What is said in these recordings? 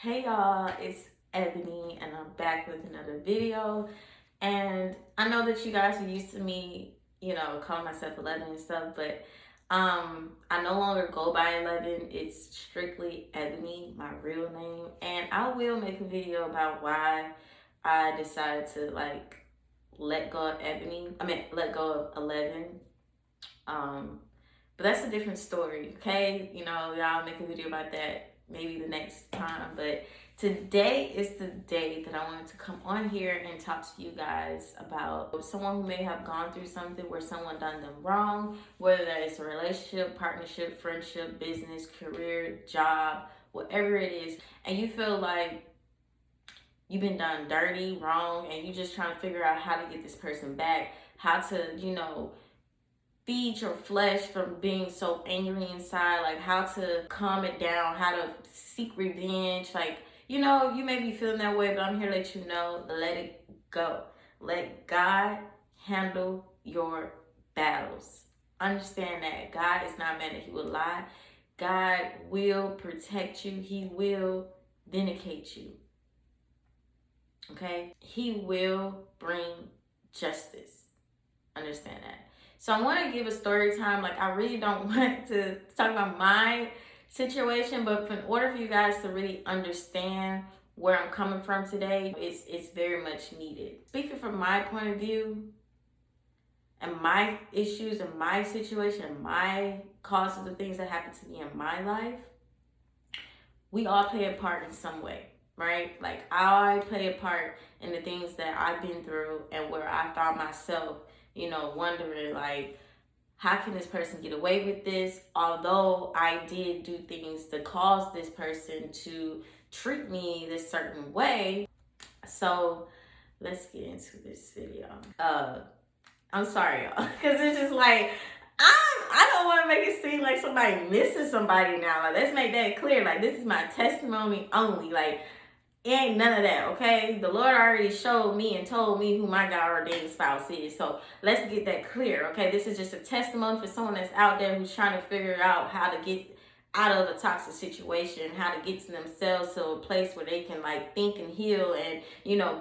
Hey y'all, it's Ebony and I'm back with another video. And I know that you guys are used to me, calling myself 11 and stuff, but I no longer go by 11. It's strictly Ebony, my real name. And I will make a video about why I decided to let go of let go of 11. But that's a different story, okay? Y'all make a video about that maybe the next time. But today is the day that I wanted to come on here and talk to you guys about someone who may have gone through something where someone done them wrong, whether that is a relationship, partnership, friendship, business, career, job, whatever it is, and you feel like you've been done dirty, wrong, and you just trying to figure out how to get this person back, how to, feed your flesh from being so angry inside, like how to calm it down, how to seek revenge. You may be feeling that way, but I'm here to let you know, let it go. Let God handle your battles. Understand that God is not a man that he will lie. God will protect you. He will vindicate you. Okay? He will bring justice. Understand that. So I want to give a story time. I really don't want to talk about my situation, but in order for you guys to really understand where I'm coming from today, it's very much needed. Speaking from my point of view and my issues and my situation and my causes of things that happened to me in my life, we all play a part in some way, right? I play a part in the things that I've been through and where I found myself wondering how can this person get away with this? Although I did do things to cause this person to treat me this certain way. So let's get into this video. I'm sorry, y'all, because it's just I don't want to make it seem like somebody missing somebody now. Let's make that clear. This is my testimony only. Ain't none of that, okay? The Lord already showed me and told me who my God-ordained spouse is. So let's get that clear, okay? This is just a testimony for someone that's out there who's trying to figure out how to get out of the toxic situation, how to get to themselves to a place where they can think and heal and,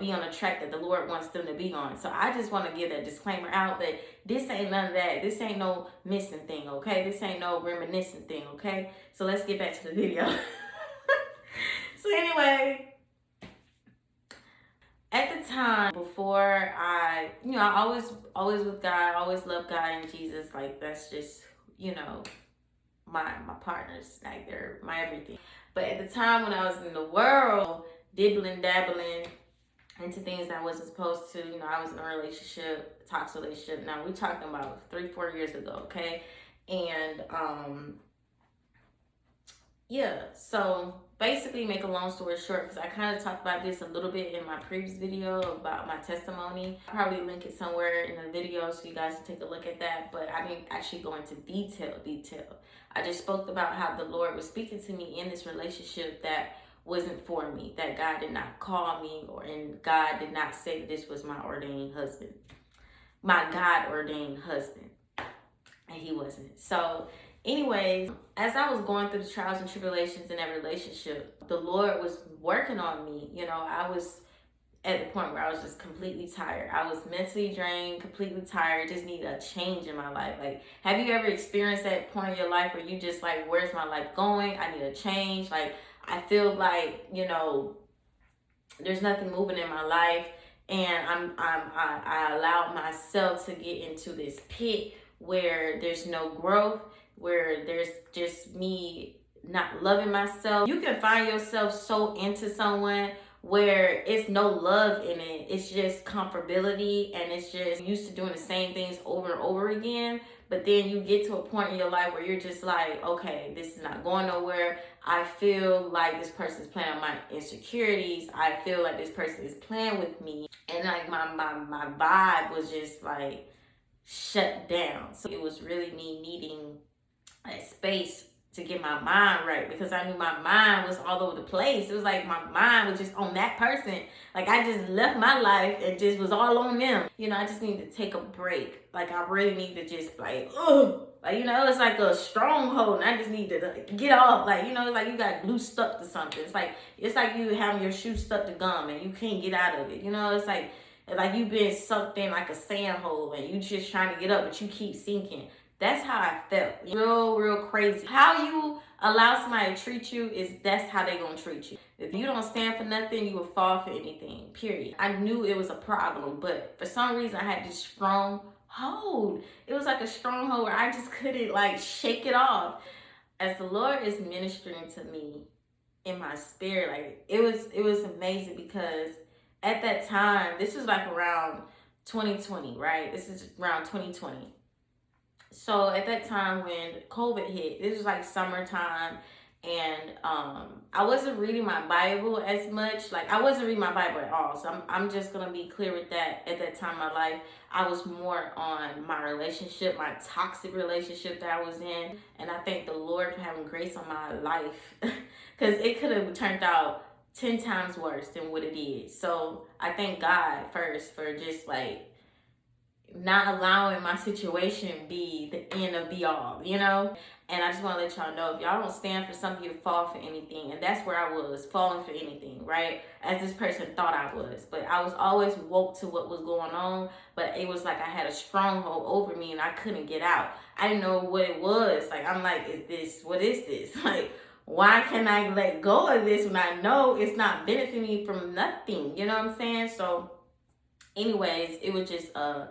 be on a track that the Lord wants them to be on. So I just want to give that disclaimer out that this ain't none of that. This ain't no missing thing, okay? This ain't no reminiscing thing, okay? So let's get back to the video. So anyway, at the time, before I always with God, always love God and Jesus. That's just, my partners. They're my everything. But at the time when I was in the world, dabbling into things that I wasn't supposed to, I was in a relationship, a toxic relationship. Now we're talking about 3-4 years ago, okay? And so basically, make a long story short, because I kind of talked about this a little bit in my previous video about my testimony. I'll probably link it somewhere in the video so you guys can take a look at that, but I didn't actually go into detail. I just spoke about how the Lord was speaking to me in this relationship that wasn't for me, that God did not call me, and God did not say that this was my ordained husband, my God-ordained husband, and he wasn't. So anyways, as I was going through the trials and tribulations in that relationship, the Lord was working on me. I was at the point where I was just completely tired. I was mentally drained, completely tired, just needed a change in my life. Have you ever experienced that point in your life where you just where's my life going? I need a change. I feel there's nothing moving in my life, and I allowed myself to get into this pit where there's no growth, where there's just me not loving myself. You can find yourself so into someone where it's no love in it. It's just comfortability, and it's just used to doing the same things over and over again. But then you get to a point in your life where you're just okay, this is not going nowhere. I feel like this person's playing on my insecurities. I feel like this person is playing with me. And my vibe was just shut down. So it was really me needing a space to get my mind right, because I knew my mind was all over the place. It was my mind was just on that person. I just left my life and just was all on them. I just need to take a break. I really need to just Like, it's like a stronghold, and I just need to get off. Like, it's like you got glue stuck to something. It's like you having your shoe stuck to gum and you can't get out of it. It's like you've been sucked in like a sand hole and you just trying to get up, but you keep sinking. That's how I felt. Real crazy. How you allow somebody to treat you that's how they gonna treat you. If you don't stand for nothing, you will fall for anything, period. I knew it was a problem, but for some reason I had this strong hold. It was like a stronghold where I just couldn't like shake it off. As the Lord is ministering to me in my spirit, like it was amazing, because at that time, this was like around 2020, right? This is around 2020. So at that time when COVID hit, this was like summertime, and I wasn't reading my Bible as much. Like, I wasn't reading my Bible at all. So I'm just gonna be clear with that. At that time in my life, I was more on my relationship, my toxic relationship that I was in, and I thank the Lord for having grace on my life, because it could have turned out 10 times worse than what it is. So I thank God first for just like not allowing my situation be the end of be all, And I just want to let y'all know, if y'all don't stand for something, you fall for anything. And that's where I was, falling for anything, right? As this person thought I was. But I was always woke to what was going on. But it was like I had a stronghold over me and I couldn't get out. I didn't know what it was. Like, I'm like, what is this? Like, why can I let go of this when I know it's not benefiting me from nothing? You know what I'm saying? So anyways, it was just a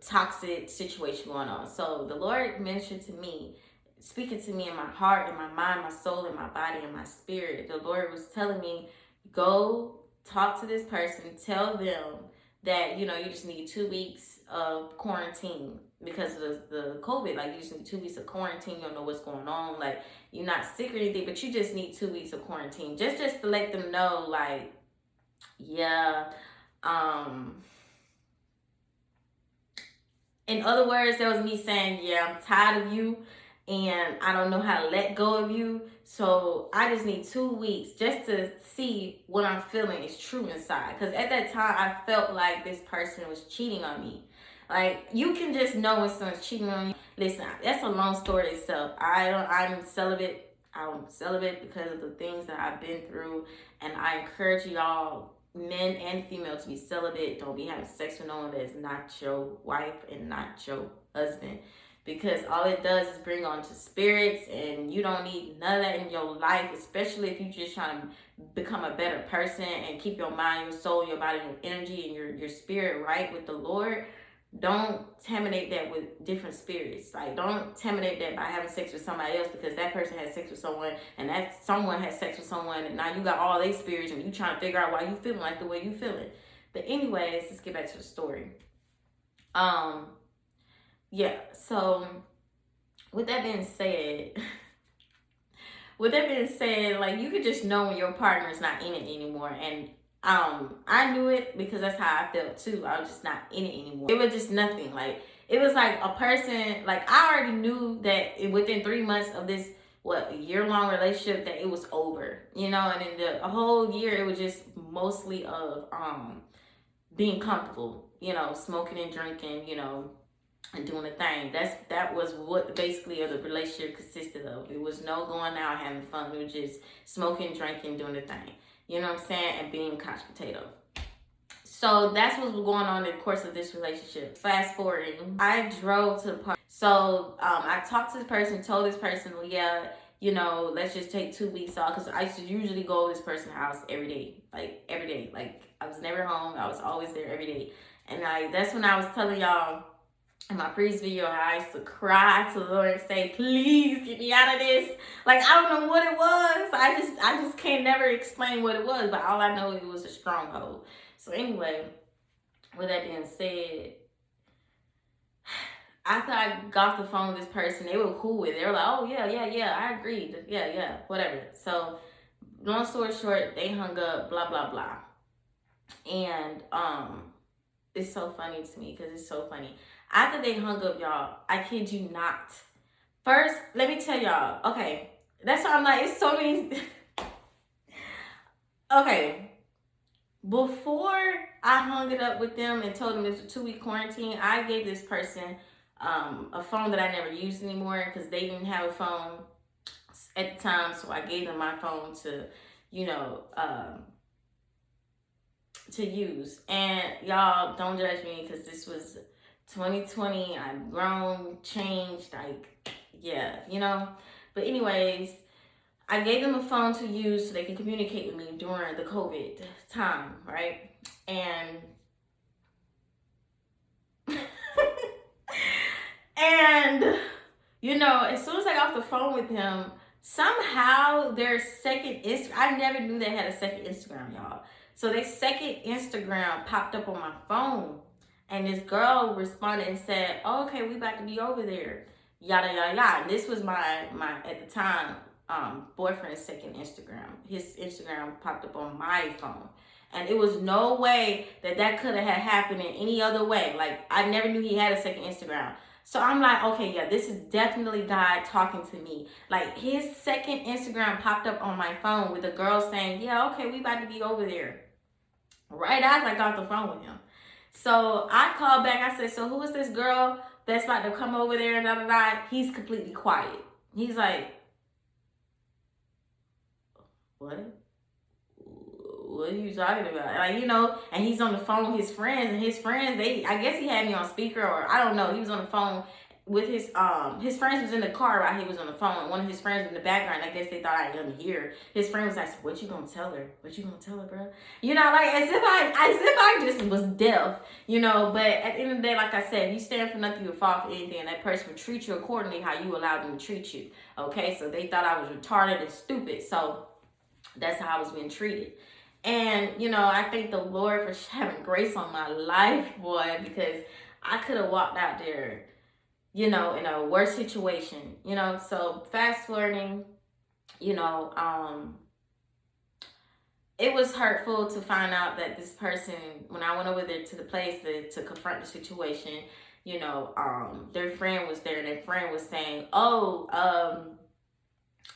toxic situation going on. So the Lord mentioned to me, speaking to me in my heart, in my mind, my soul, in my body, and my spirit. The Lord was telling me, go talk to this person, tell them that, you just need 2 weeks of quarantine because of the COVID. Like, you just need 2 weeks of quarantine. You don't know what's going on. Like, you're not sick or anything, but you just need 2 weeks of quarantine. Just to let them know, like, yeah, in other words, that was me saying, yeah, I'm tired of you and I don't know how to let go of you. So I just need 2 weeks just to see what I'm feeling is true inside. Because at that time, I felt like this person was cheating on me. Like, you can just know when someone's cheating on you. Listen, that's a long story itself. I'm celibate. I'm celibate because of the things that I've been through. And I encourage y'all, men and female, to be celibate. Don't be having sex with no one that is not your wife and not your husband, because all it does is bring on to spirits, and you don't need none of that in your life, especially if you're just trying to become a better person and keep your mind, your soul, your body, your energy, and your spirit right with the Lord. Don't contaminate that with different spirits. Like, don't contaminate that by having sex with somebody else because that person had sex with someone and that someone had sex with someone, and now you got all these spirits and you trying to figure out why you feeling like the way you feeling. But anyways, let's get back to the story. Yeah, so with that being said, like, you could just know when your partner is not in it anymore. And I knew it because that's how I felt too. I was just not in it anymore. It was just nothing. Like, it was like a person, like, I already knew that within 3 months of this, a year-long relationship, that it was over, and in the whole year, it was just mostly of being comfortable, smoking and drinking, and doing a thing. That was what basically the relationship consisted of. It was no going out having fun. It was just smoking, drinking, doing the thing. You know what I'm saying? And being couch potato. So that's what was going on in the course of this relationship. Fast forwarding, I drove to the park. So I talked to this person, told this person, well, yeah, let's just take 2 weeks off. Because I used to usually go to this person's house every day. Like, every day. Like, I was never home. I was always there every day. And that's when I was telling y'all in my previous video how I used to cry to the Lord and say, please get me out of this. Like, I don't know what it was. I just can't never explain what it was. But all I know, it was a stronghold. So anyway, with that being said, after I got off the phone with this person, they were cool with it. They were like, oh, yeah, I agreed. Yeah, whatever. So long story short, they hung up, blah, blah, blah. And it's so funny to me because it's so funny. After they hung up, y'all, I kid you not. First, let me tell y'all. Okay, that's why I'm like, it's so many. Okay, before I hung it up with them and told them it was a 2-week quarantine, I gave this person a phone that I never used anymore because they didn't have a phone at the time. So I gave them my phone to, you know, to use. And y'all, don't judge me because this was 2020. I've grown, changed, like, yeah, you know. But anyways, I gave them a phone to use so they can communicate with me during the COVID time, right? And and you know, as soon as I got off the phone with him, somehow their second Instagram, I never knew they had a second Instagram, y'all. So their second Instagram popped up on my phone, and this girl responded and said, oh, okay, we about to be over there, yada yada yada. And this was my at the time boyfriend's second Instagram. His Instagram popped up on my phone. And it was no way that could have happened in any other way. Like, I never knew he had a second Instagram. So I'm like, okay, yeah, this is definitely God talking to me. Like, his second Instagram popped up on my phone with a girl saying, yeah, okay, we about to be over there. Right after I got off the phone with him. So I called back. I said, so who is this girl that's about to come over there? Da, da, da. He's completely quiet. He's like, what? What are you talking about? Like, you know, and he's on the phone with his friends, and his friends, I guess he had me on speaker, or I don't know, he was on the phone with his friends was in the car while he was on the phone, and one of his friends in the background, I guess they thought I didn't hear. His friend was like, what you gonna tell her? What you gonna tell her, bro? You know, like, as if I just was deaf, you know. But at the end of the day, like I said, you stand for nothing, you fall for anything, and that person will treat you accordingly how you allow them to treat you, okay? So they thought I was retarded and stupid, so that's how I was being treated. And, you know, I thank the Lord for having grace on my life, boy, because I could have walked out there, you know, in a worse situation, you know. So fast forwarding, you know, it was hurtful to find out that this person, when I went over there to the place to confront the situation, you know, their friend was there, and their friend was saying, oh,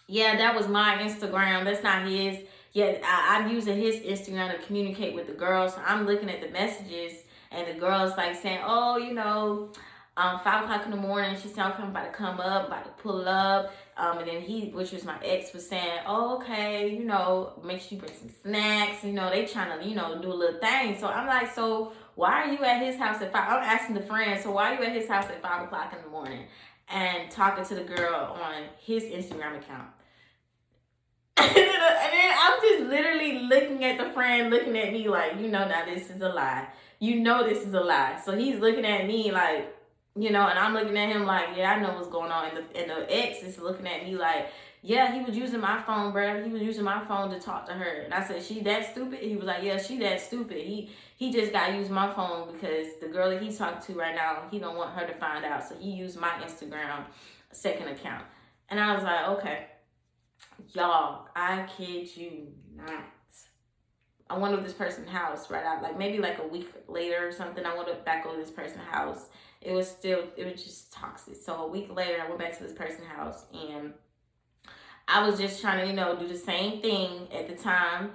yeah, that was my Instagram. That's not his. Yeah, I'm using his Instagram to communicate with the girls. So I'm looking at the messages, and the girl's like saying, oh, you know, 5 o'clock in the morning, she said, I'm about to come up, about to pull up. And then he, which was my ex, was saying, oh, okay, you know, make sure you bring some snacks. You know, they trying to, you know, do a little thing. So I'm like, so why are you at his house at 5? I'm asking the friend, so why are you at his house at 5 o'clock in the morning and talking to the girl on his Instagram account? And then I'm just literally looking at the friend, looking at me like, you know, now this is a lie. You know this is a lie. So he's looking at me like, you know, and I'm looking at him like, yeah, I know what's going on. And the ex is looking at me like, yeah, he was using my phone, bro. He was using my phone to talk to her. And I said, she that stupid? He was like, yeah, she that stupid. He just got to use my phone because the girl that he's talking to right now, he don't want her to find out. So he used my Instagram second account. And I was like, okay. Y'all, I kid you not. I went to this person's house right out, like maybe like a week later or something. I went back over to this person's house. It was just toxic. So a week later, I went back to this person's house, and I was just trying to, you know, do the same thing at the time,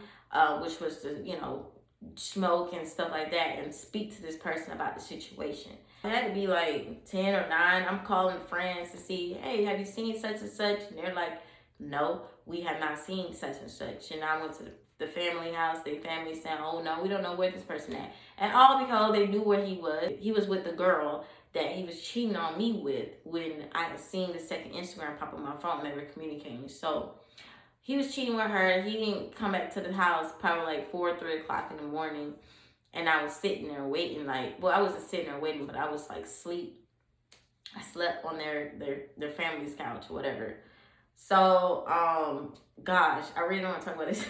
which was to, you know, smoke and stuff like that and speak to this person about the situation. It had to be like 10 or 9. I'm calling friends to see, hey, have you seen such and such? And they're like, no, we have not seen such and such. And I went to the family house. Their family said, oh, no, we don't know where this person at. And all because they knew where he was. He was with the girl that he was cheating on me with when I had seen the second Instagram pop on my phone. They were communicating. So he was cheating with her. He didn't come back to the house probably like 4 or 3 o'clock in the morning. And I was sitting there waiting, like, well, I wasn't sitting there waiting, but I was like asleep. I slept on their family's couch or whatever. So, gosh, I really don't want to talk about this.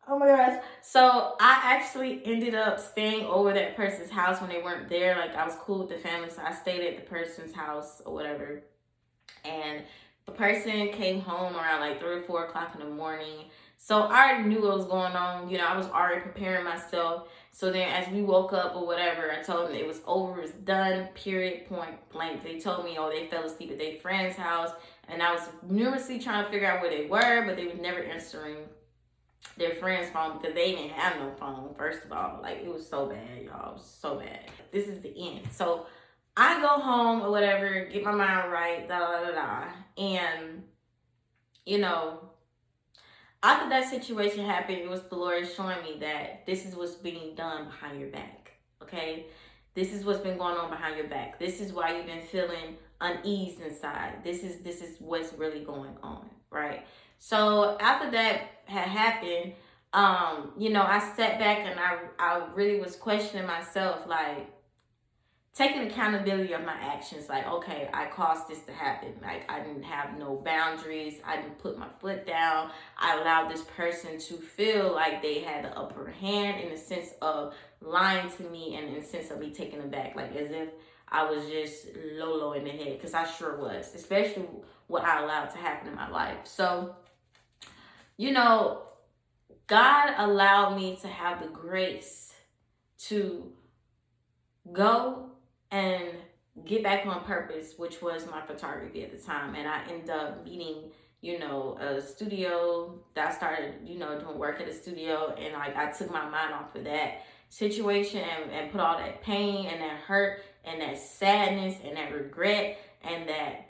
Oh my gosh. So I actually ended up staying over that person's house when they weren't there. Like, I was cool with the family, so I stayed at the person's house or whatever. And the person came home around like 3 or 4 o'clock in the morning. So I already knew what was going on. You know, I was already preparing myself. So then as we woke up or whatever, I told them it was over, it was done, period, point blank. They told me, oh, they fell asleep at their friend's house. And I was numerously trying to figure out where they were, but they were never answering their friend's phone because they didn't have no phone, first of all. Like, it was so bad, y'all. It was so bad. This is the end. So I go home or whatever, get my mind right, da da da da. And, you know, after that situation happened, it was the Lord showing me that this is what's being done behind your back. Okay? This is what's been going on behind your back. This is why you've been feeling unease inside. This is what's really going on, right? So after that had happened, I sat back and I really was questioning myself, like, taking accountability of my actions. Like, okay, I caused this to happen. Like, I didn't have no boundaries. I didn't put my foot down. I allowed this person to feel like they had the upper hand in the sense of lying to me and in the sense of me taking them back, like as if I was just low in the head, because I sure was, especially what I allowed to happen in my life. So, God allowed me to have the grace to go and get back on purpose, which was my photography at the time. And I ended up meeting, a studio that I started, doing work at a studio. And I took my mind off of that situation and put all that pain and that hurt and that sadness and that regret and that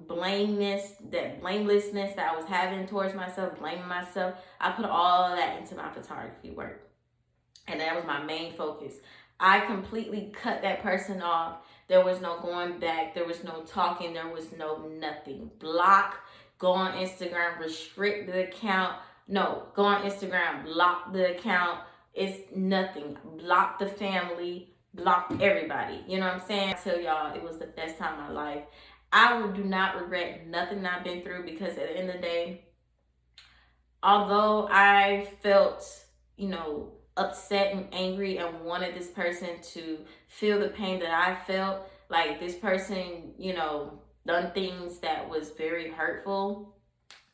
blamelessness that I was having towards myself, blaming myself. I put all of that into my photography work. And that was my main focus. I completely cut that person off. There was no going back. There was no talking. There was no nothing. Block, go on Instagram, restrict the account. No, go on Instagram, block the account. It's nothing. Block the family, block everybody. You know what I'm saying? I tell y'all, it was the best time of my life. I do not regret nothing I've been through, because at the end of the day, although I felt, upset and angry and wanted this person to feel the pain that I felt, like this person, done things that was very hurtful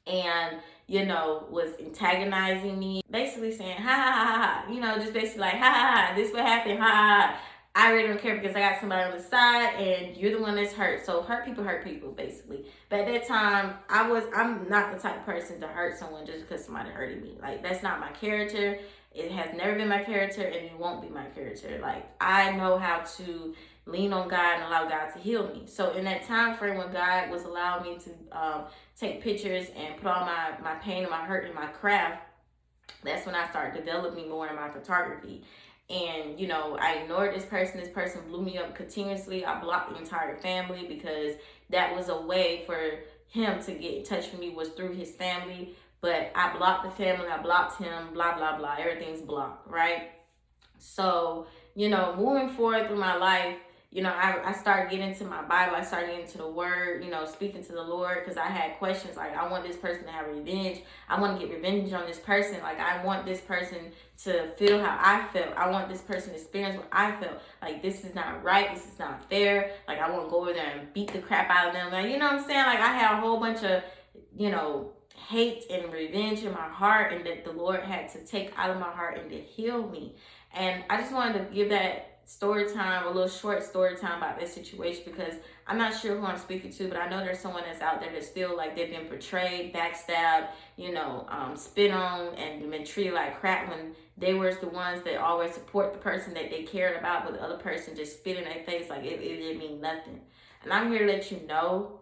and, was antagonizing me, basically saying, ha ha ha ha, just basically like, ha ha ha, this what happened, ha ha ha. I really don't care because I got somebody on the side and you're the one that's hurt. So hurt people, basically. But at that time, I'm not the type of person to hurt someone just because somebody hurted me. Like, that's not my character. It has never been my character, and it won't be my character. Like, I know how to lean on God and allow God to heal me. So in that time frame when God was allowing me to take pictures and put all my pain and my hurt in my craft, that's when I started developing more in my photography. And, I ignored this person. This person blew me up continuously. I blocked the entire family because that was a way for him to get in touch with me, was through his family. But I blocked the family. I blocked him, blah, blah, blah. Everything's blocked, right? So, moving forward through my life, I started getting into my Bible. I started getting into the Word, speaking to the Lord, because I had questions. Like, I want this person to have revenge. I want to get revenge on this person. Like, I want this person to feel how I felt. I want this person to experience what I felt. Like, this is not right. This is not fair. Like, I want to go over there and beat the crap out of them. Like, you know what I'm saying? Like, I had a whole bunch of, hate and revenge in my heart, and that the Lord had to take out of my heart and to heal me. And I just wanted to give that story time, a little short story time about this situation, because I'm not sure who I'm speaking to, but I know there's someone that's out there that feel like they've been betrayed, backstabbed, spit on, and been treated like crap when they were the ones that always support the person that they cared about, but the other person just spit in their face like it didn't mean nothing. And I'm here to let you know,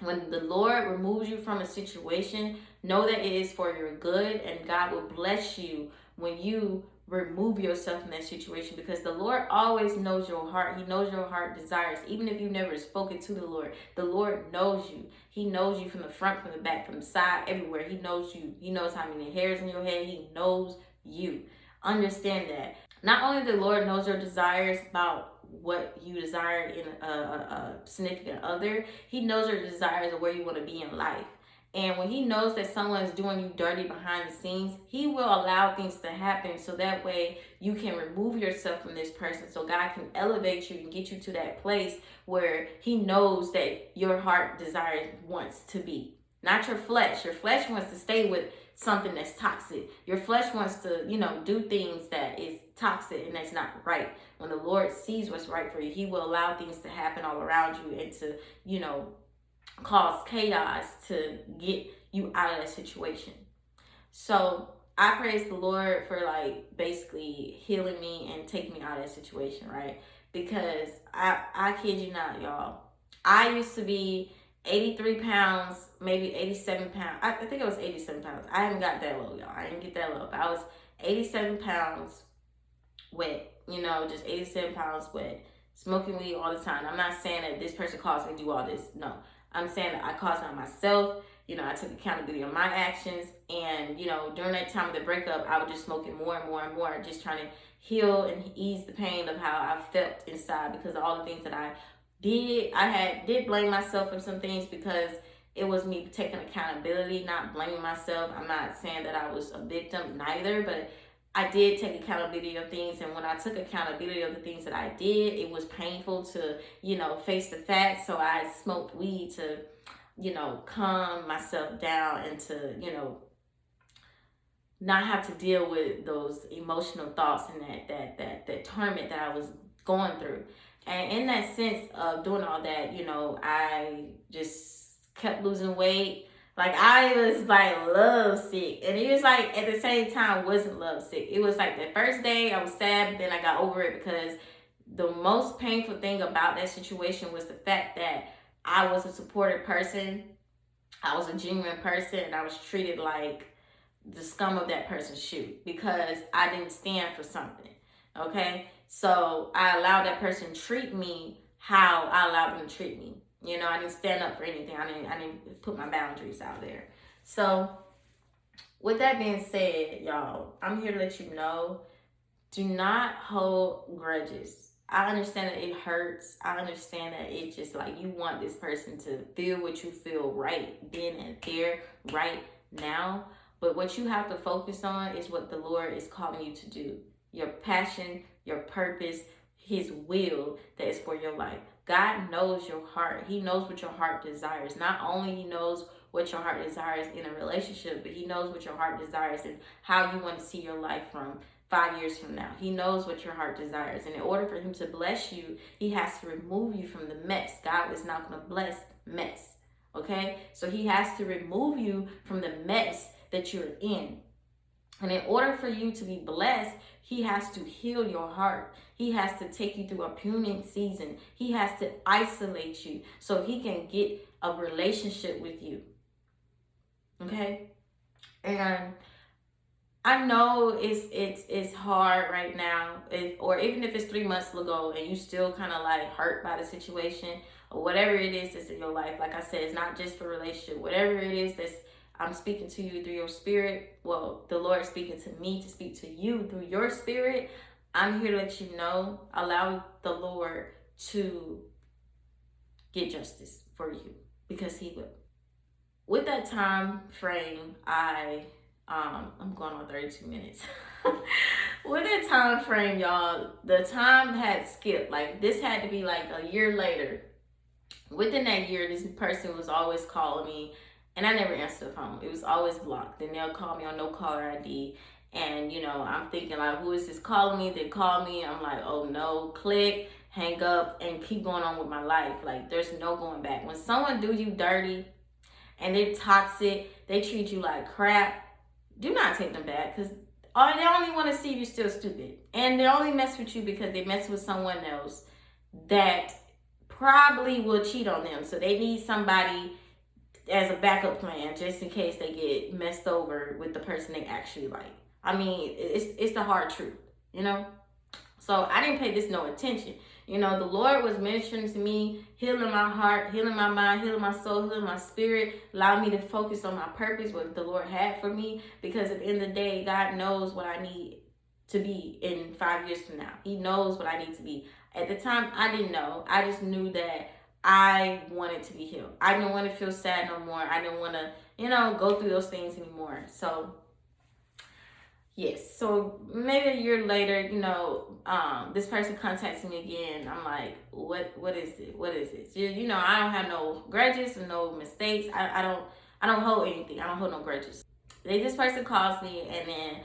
when the Lord removes you from a situation, know that it is for your good, and God will bless you when you remove yourself from that situation, because the Lord always knows your heart. He knows your heart desires. Even if you've never spoken to the Lord knows you. He knows you from the front, from the back, from the side, everywhere. He knows you. He knows how many hairs in your head. He knows you. Understand that. Not only the Lord knows your desires about what you desire in a significant other, He knows your desires of where you want to be in life. And when He knows that someone is doing you dirty behind the scenes, He will allow things to happen so that way you can remove yourself from this person, so God can elevate you and get you to that place where He knows that your heart desires wants to be. Not your flesh. Your flesh wants to stay with something that's toxic. Your flesh wants to, do things that is toxic and that's not right. When the Lord sees what's right for you, He will allow things to happen all around you and to, cause chaos to get you out of that situation. So I praise the Lord for like basically healing me and taking me out of that situation, right? Because I kid you not, y'all. I used to be 83 pounds, maybe 87 pounds. I think it was 87 pounds. I haven't got that low, y'all. I didn't get that low. But I was 87 pounds wet, just 87 pounds wet, smoking weed all the time. I'm not saying that this person caused me to do all this. No, I'm saying that I caused it on myself. I took accountability on my actions. And, during that time of the breakup, I was just smoking more and more and more, just trying to heal and ease the pain of how I felt inside because of all the things that I did. I did blame myself for some things because it was me taking accountability, not blaming myself. I'm not saying that I was a victim neither, but I did take accountability of things, and when I took accountability of the things that I did, it was painful to, face the facts. So I smoked weed to, calm myself down and to, not have to deal with those emotional thoughts and that torment that I was going through. And in that sense of doing all that, I just kept losing weight. Like I was like love sick. And it was like at the same time wasn't love sick. It was like the first day I was sad, but then I got over it because the most painful thing about that situation was the fact that I was a supportive person. I was a genuine person, and I was treated like the scum of that person's shoe because I didn't stand for something. Okay? So I allowed that person to treat me how I allowed them to treat me. I didn't stand up for anything. I didn't put my boundaries out there. So with that being said, y'all, I'm here to let you know, do not hold grudges. I understand that it hurts. I understand that it's just like you want this person to feel what you feel right then and there, right now. But what you have to focus on is what the Lord is calling you to do. Your passion, your purpose, His will that is for your life. God knows your heart. He knows what your heart desires. Not only He knows what your heart desires in a relationship, but He knows what your heart desires and how you want to see your life from 5 years from now. He knows what your heart desires. And in order for Him to bless you, He has to remove you from the mess. God is not going to bless mess. Okay? So He has to remove you from the mess that you're in. And in order for you to be blessed, He has to heal your heart. He has to take you through a pruning season. He has to isolate you so He can get a relationship with you. Okay? And I know it's hard right now, or even if it's 3 months ago and you still kind of like hurt by the situation or whatever it is that's in your life. Like I said, it's not just for relationship. Whatever it is that's I'm speaking to you through your spirit. Well, the Lord is speaking to me to speak to you through your spirit. I'm here to let you know, allow the Lord to get justice for you because He will. With that time frame, I'm going on 32 minutes. With that time frame, y'all, the time had skipped. Like this had to be like a year later. Within that year, this person was always calling me. And I never answered the phone. It was always blocked. Then they'll call me on no caller ID. And, I'm thinking like, who is this calling me? They call me. I'm like, oh no, click, hang up, and keep going on with my life. Like, there's no going back. When someone do you dirty and they're toxic, they treat you like crap, do not take them back because they only want to see you still stupid. And they only mess with you because they mess with someone else that probably will cheat on them. So they need somebody as a backup plan just in case they get messed over with the person they actually like. I mean, it's the hard truth, So I didn't pay this no attention. The Lord was ministering to me, healing my heart, healing my mind, healing my soul, healing my spirit, allowing me to focus on my purpose, what the Lord had for me. Because at the end of the day, God knows what I need to be in 5 years from now. He knows what I need to be. At the time, I didn't know. I just knew that I wanted to be healed. I didn't want to feel sad no more. I didn't want to, go through those things anymore. So, yes. So maybe a year later, this person contacts me again. I'm like, what is it? What is it? I don't have no grudges and no mistakes. I don't hold anything. I don't hold no grudges. This person calls me, and then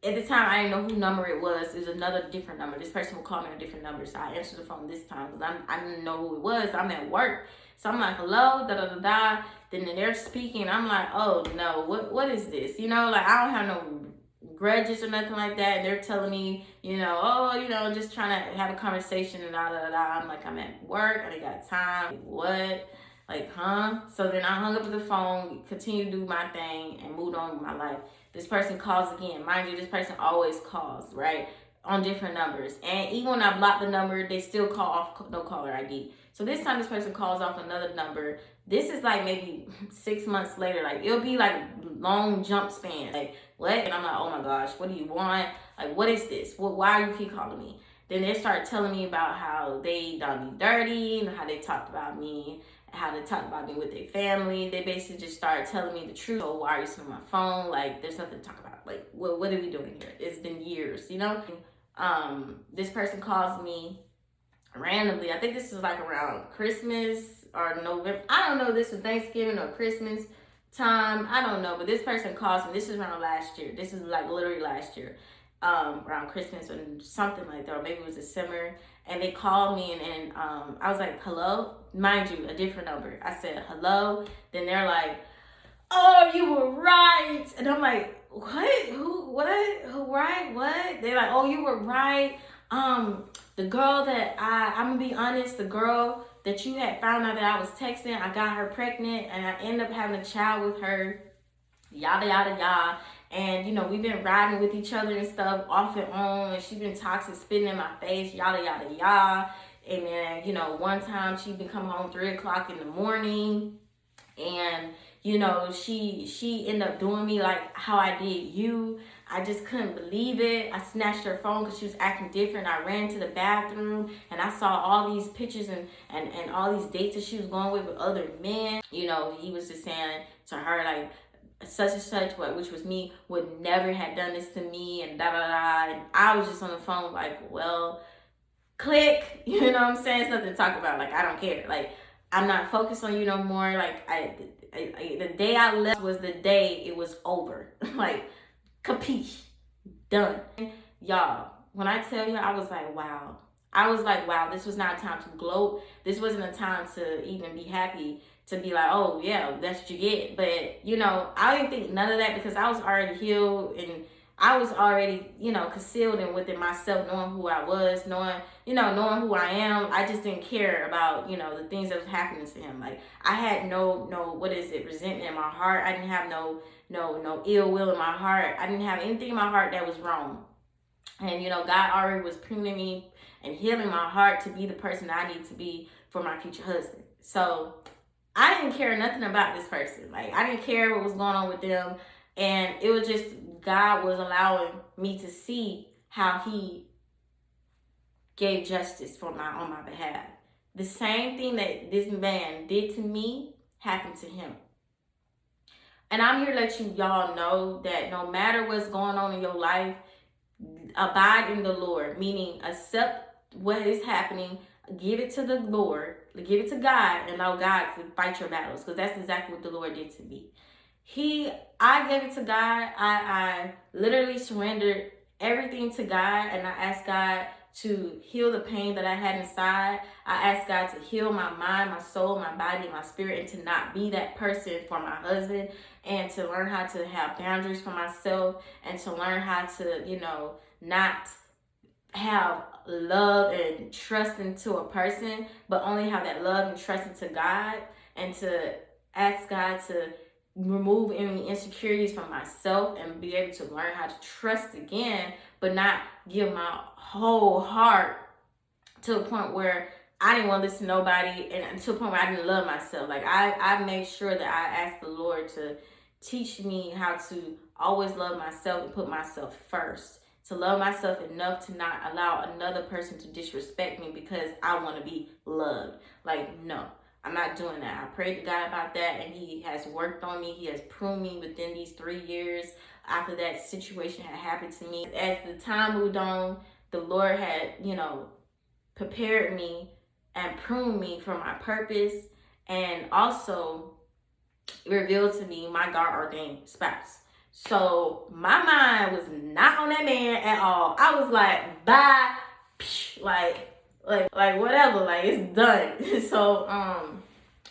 at the time, I didn't know who number it was. It was another different number. This person would call me on a different number. So I answered the phone this time because I didn't know who it was. I'm at work. So I'm like, hello, da da da da. Then they're speaking. I'm like, oh no, what is this? You know, like I don't have no grudges or nothing like that. And they're telling me, you know, oh, you know, just trying to have a conversation and da da da da. I'm like, I'm at work. I ain't got time. What? Like, huh? So then I hung up the phone, continued to do my thing, and moved on with my life. This person calls again. Mind you, this person always calls, right? On different numbers. And even when I block the number, they still call off no caller ID. So this time this person calls off another number. This is like maybe 6 months later. Like, it'll be like long jump span. Like, what? And I'm like, oh my gosh, what do you want? Like, what is this? Why you keep calling me? Then they start telling me about how they done me dirty and how they talked about me, how they talked about me with their family. They basically just started telling me the truth. So why are you still on my phone? Like, there's nothing to talk about. Like, what are we doing here? It's been years, you know? This person calls me randomly. I think this was like around Christmas or November. I don't know if this was Thanksgiving or Christmas time. I don't know. But this person calls me. This is around last year. This is like literally last year. Around Christmas or something like that, or maybe it was December, and they called me and I was like, hello? Mind you, a different number. I said, hello? Then they're like, oh, you were right. And I'm like, what? Who? What? Who? Right? What? They're like, oh, you were right. The girl that I'm gonna be honest, the girl that you had found out that I was texting, I got her pregnant, and I ended up having a child with her. Yada yada yada. And you know, we've been riding with each other and stuff off and on, and she's been toxic, spitting in my face, yada yada yada. And then, you know, one time she been coming home 3 o'clock in the morning, and you know, she ended up doing me like how I did you. I just couldn't believe it. I snatched her phone because she was acting different. I ran to the bathroom and I saw all these pictures and all these dates that she was going with other men. You know, he was just saying to her like, such and such, which was me, would never have done this to me, and da da da. And I was just on the phone like, well, click. You know what I'm saying? It's nothing to talk about. Like, I don't care. Like, I'm not focused on you no more. Like, the day I left was the day it was over. Like, capiche, done. Y'all, when I tell you, I was like, wow. I was like, wow, this was not a time to gloat. This wasn't a time to even be happy, to be like, oh yeah, that's what you get. But you know, I didn't think none of that because I was already healed and I was already, you know, concealed and within myself, knowing who I was, knowing who I am. I just didn't care about, you know, the things that was happening to him. Like, I had no resentment in my heart. I didn't have no ill will in my heart. I didn't have anything in my heart that was wrong. And you know, God already was pruning me and healing my heart to be the person I need to be for my future husband. So I didn't care nothing about this person. Like, I didn't care what was going on with them. And it was just, God was allowing me to see how he gave justice on my behalf. The same thing that this man did to me happened to him. And I'm here to let y'all know that no matter what's going on in your life, abide in the Lord, meaning accept what is happening, give it to the Lord, give it to God, and allow God to fight your battles, because that's exactly what the Lord did to me. I gave it to God. I literally surrendered everything to God, and I asked God to heal the pain that I had inside. I asked God to heal my mind, my soul, my body, my spirit, and to not be that person for my husband, and to learn how to have boundaries for myself, and to learn how to, you know, not have love and trust into a person, but only have that love and trust into God, and to ask God to remove any insecurities from myself and be able to learn how to trust again, but not give my whole heart to a point where I didn't want to listen to nobody, and to a point where I didn't love myself. Like, I made sure that I asked the Lord to teach me how to always love myself and put myself first, to love myself enough to not allow another person to disrespect me because I want to be loved. Like, no, I'm not doing that. I prayed to God about that, and he has worked on me. He has pruned me within these 3 years after that situation had happened to me. As the time moved on, the Lord had, you know, prepared me and pruned me for my purpose, and also revealed to me my God-ordained spouse. So my mind was not on that man at all. I was like, bye, like whatever, like, it's done. So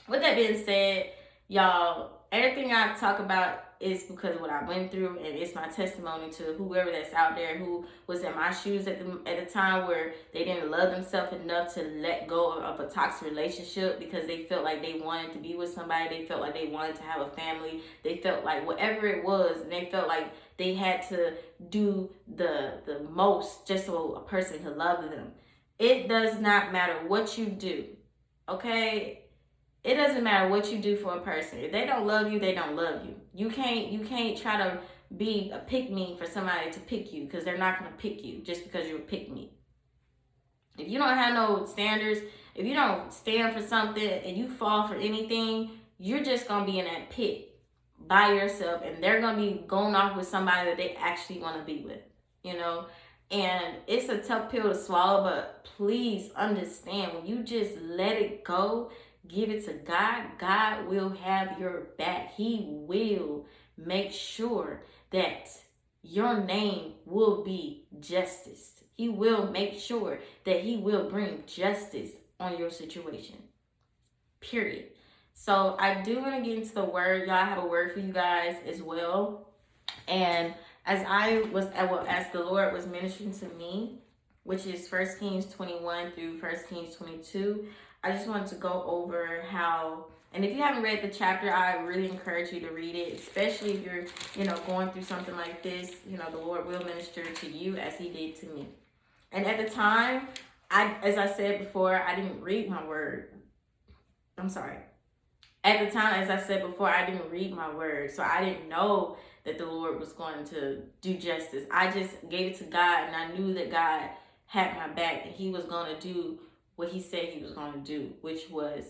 with that being said, y'all, everything I talk about is because of what I went through, and it's my testimony to whoever that's out there who was in my shoes at the time where they didn't love themselves enough to let go of a toxic relationship because they felt like they wanted to be with somebody, they felt like they wanted to have a family, they felt like whatever it was, and they felt like they had to do the most just so a person could love them. It does not matter what you do, okay? It doesn't matter what you do for a person. If they don't love you, they don't love you. You can't try to be a pick me for somebody to pick you, because they're not gonna pick you just because you're a pick me. If you don't have no standards, if you don't stand for something and you fall for anything, you're just gonna be in that pit by yourself, and they're gonna be going off with somebody that they actually want to be with, you know. And it's a tough pill to swallow, but please understand, when you just let it go, give it to God, God will have your back. He will make sure that your name will be justice. He will make sure that he will bring justice on your situation. Period. So I do want to get into the word. Y'all, have a word for you guys as well. And as the Lord was ministering to me, which is 1 Kings 21 through 1 Kings 22, I just wanted to go over how, and if you haven't read the chapter, I really encourage you to read it, especially if you're, going through something like this. The Lord will minister to you as he did to me. And at the time, as I said before, I didn't read my word. I'm sorry. At the time, as I said before, I didn't read my word. So I didn't know that the Lord was going to do justice. I just gave it to God, and I knew that God had my back, and he was going to do what he said he was going to do, which was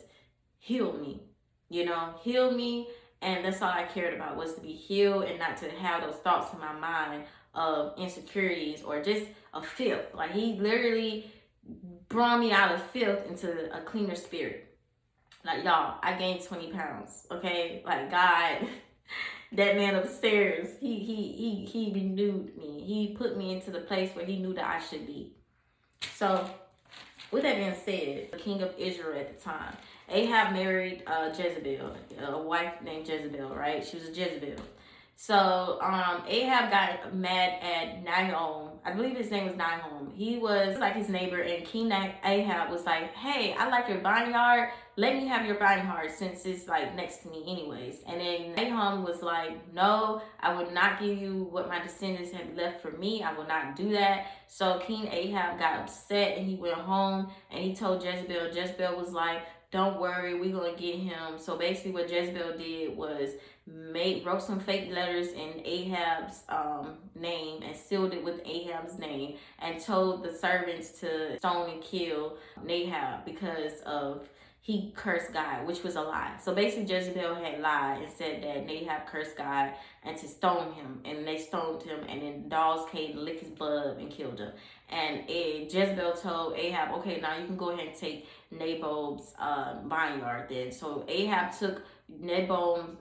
heal me. Heal me. And that's all I cared about, was to be healed and not to have those thoughts in my mind of insecurities or just a filth. Like, he literally brought me out of filth into a cleaner spirit. Like, y'all, I gained 20 pounds, okay? Like, God, that man upstairs, he renewed me. He put me into the place where he knew that I should be. So, with that being said, the king of Israel at the time, Ahab married Jezebel, a wife named Jezebel, right? She was a Jezebel. So Ahab got mad at Nahum. I believe his name was Nahum. He was like his neighbor, and King Ahab was like, hey, I like your vineyard. Let me have your vineyard since it's like next to me anyways. And then Nahum was like, no, I will not give you what my descendants have left for me. I will not do that. So King Ahab got upset, and he went home, and he told Jezebel. Jezebel was like, don't worry, we're going to get him. So basically what Jezebel did was wrote some fake letters in Ahab's name and sealed it with Ahab's name, and told the servants to stone and kill Ahab because of he cursed God, which was a lie. So basically Jezebel had lied and said that Ahab cursed God and to stone him, and they stoned him, and then dogs came to lick his blood and killed him. And Jezebel told Ahab, okay, now you can go ahead and take Naboth's vineyard then. So Ahab took Naboth's,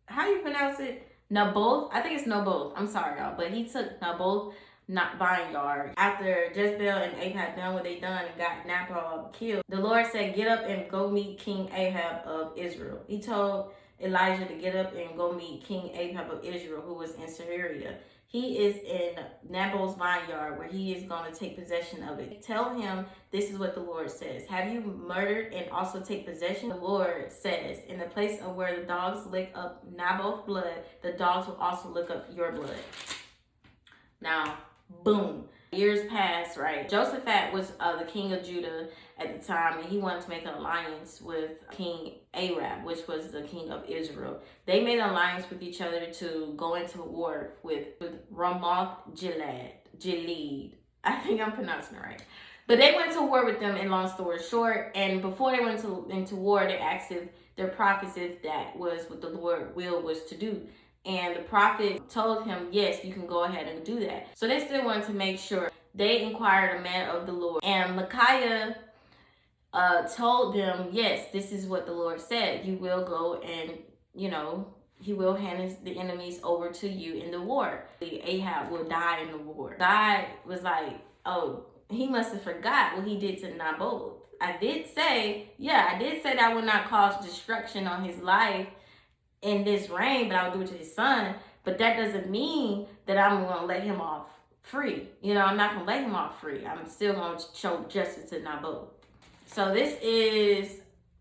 how you pronounce it? Naboth? I think it's Naboth. I'm sorry, y'all. But he took Naboth vineyard. After Jezebel and Ahab done what they done and got Naboth killed, the Lord said, get up and go meet King Ahab of Israel. He told Elijah to get up and go meet King Ahab of Israel, who was in Syria. He is in Naboth's vineyard, where he is going to take possession of it. Tell him this is what the Lord says. Have you murdered and also take possession? The Lord says, in the place of where the dogs lick up Naboth's blood, the dogs will also lick up your blood. Now, boom. Years passed, right? Jehoshaphat was the king of Judah at the time, and he wanted to make an alliance with King Ahab, which was the king of Israel. They made an alliance with each other to go into war with Ramoth-Gilead. I think I'm pronouncing it right. But they went to war with them, in long story short, and before they went into war, they asked their prophets if that was what the Lord will was to do. And the prophet told him, yes, you can go ahead and do that. So they still wanted to make sure. They inquired a man of the Lord. And Micaiah told them, yes, this is what the Lord said. You will go and, he will hand the enemies over to you in the war. Ahab will die in the war. God was like, oh, he must have forgot what he did to Naboth. I did say that I would not cause destruction on his life in this reign, but I would do it to his son. But that doesn't mean that I'm going to let him off free. I'm not going to let him off free. I'm still going to show justice to Naboth. So this is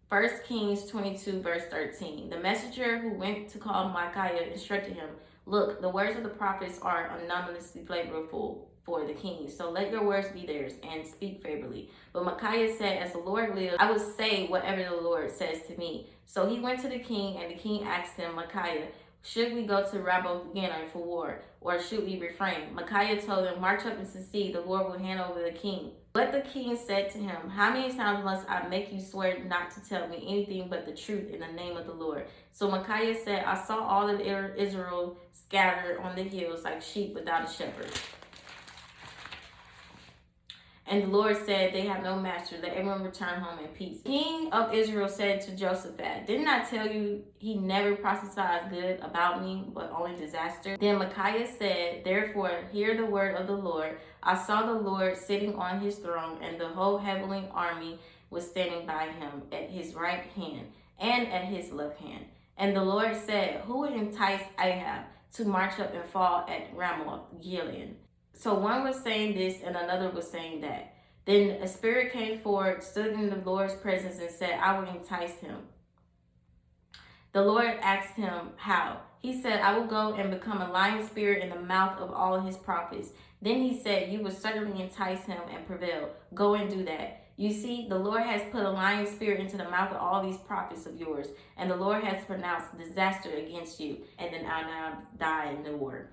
1 Kings 22, verse 13. The messenger who went to call Micaiah instructed him, "Look, the words of the prophets are anonymously flavorful for the king. So let your words be theirs and speak favorably." But Micaiah said, "As the Lord lives, I will say whatever the Lord says to me." So he went to the king, and the king asked him, "Micaiah, should we go to Ramoth-Gilead for war, or should we refrain?" Micaiah told him, "March up and succeed. The Lord will hand over the king." But the king said to him, "How many times must I make you swear not to tell me anything but the truth in the name of the Lord?" So Micaiah said, "I saw all of Israel scattered on the hills like sheep without a shepherd. And the Lord said, they have no master. Let everyone return home in peace." King of Israel said to Jehoshaphat, "Didn't I tell you he never prophesied good about me, but only disaster?" Then Micaiah said, "Therefore, hear the word of the Lord. I saw the Lord sitting on his throne, and the whole heavenly army was standing by him at his right hand and at his left hand. And the Lord said, who would entice Ahab to march up and fall at Ramoth-Gilead?" So one was saying this and another was saying that. Then a spirit came forward, stood in the Lord's presence, and said, "I will entice him." The Lord asked him, "How?" He said, "I will go and become a lying spirit in the mouth of all his prophets." Then he said, "You will certainly entice him and prevail. Go and do that." You see, the Lord has put a lying spirit into the mouth of all these prophets of yours, and the Lord has pronounced disaster against you. And then Ahab died in the war.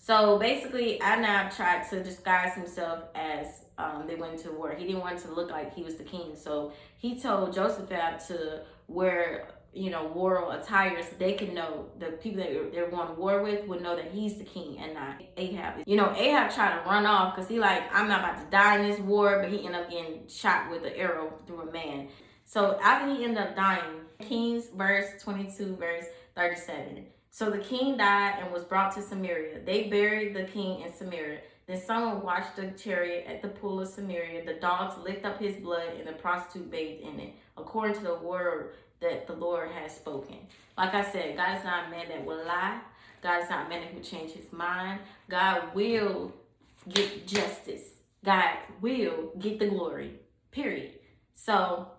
So basically, Ahab tried to disguise himself as they went into war. He didn't want to look like he was the king. So he told Jehoshaphat to wear, royal attire so they can know, the people that they're going to war with would know that he's the king and not Ahab. Ahab tried to run off because he I'm not about to die in this war, but he ended up getting shot with an arrow through a man. So after he ended up dying, Kings verse 22, verse 37. So the king died and was brought to Samaria. They buried the king in Samaria. Then someone watched the chariot at the pool of Samaria. The dogs licked up his blood, and the prostitute bathed in it, according to the word that the Lord has spoken. Like I said, God is not a man that will lie. God is not a man that will change his mind. God will get justice. God will get the glory, period. So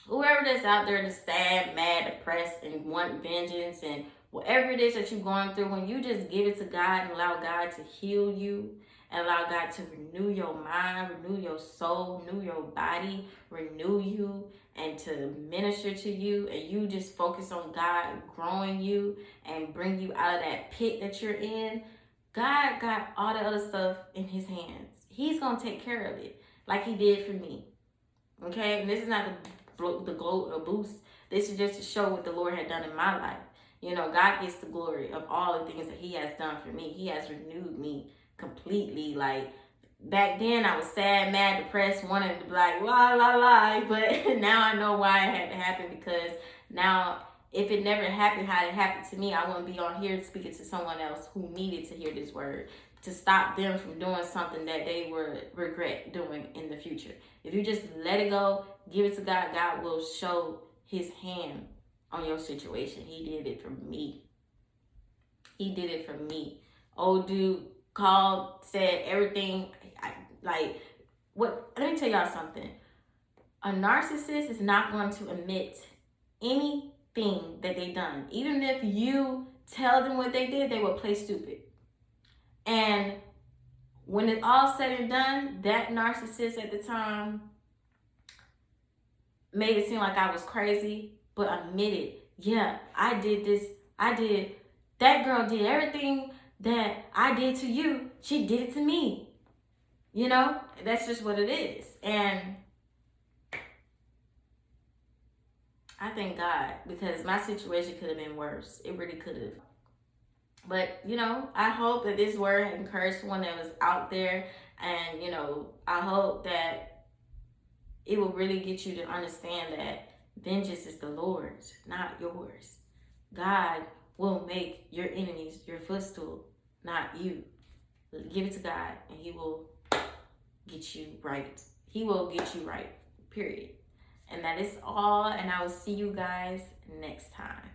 whoever that's out there that's sad, mad, depressed, and want vengeance, and whatever it is that you're going through, when you just give it to God and allow God to heal you, and allow God to renew your mind, renew your soul, renew your body, renew you, and to minister to you, and you just focus on God growing you and bring you out of that pit that you're in, God got all the other stuff in his hands. He's going to take care of it like he did for me. Okay? And this is not the glow or boost. This is just to show what the Lord had done in my life. God gets the glory of all the things that he has done for me. He has renewed me completely. Back then I was sad, mad, depressed, wanted to be like, la, la, la. But now I know why it had to happen, because now if it never happened how it happened to me, I wouldn't be on here speaking to someone else who needed to hear this word, to stop them from doing something that they would regret doing in the future. If you just let it go, give it to God, God will show his hand on your situation. He did it for me. He did it for me. Old dude called, said everything. Let me tell y'all something. A narcissist is not going to admit anything that they done. Even if you tell them what they did, they will play stupid. And when it's all said and done, that narcissist at the time made it seem like I was crazy, but admitted, yeah, I did this. That girl did everything that I did to you. She did it to me. That's just what it is. And I thank God, because my situation could have been worse. It really could have. But, I hope that this word had encouraged someone that was out there. And, I hope that it will really get you to understand that vengeance is the Lord's, not yours. God will make your enemies your footstool, not you. Give it to God, and he will get you right. He will get you right. period. And that is all, and I will see you guys next time.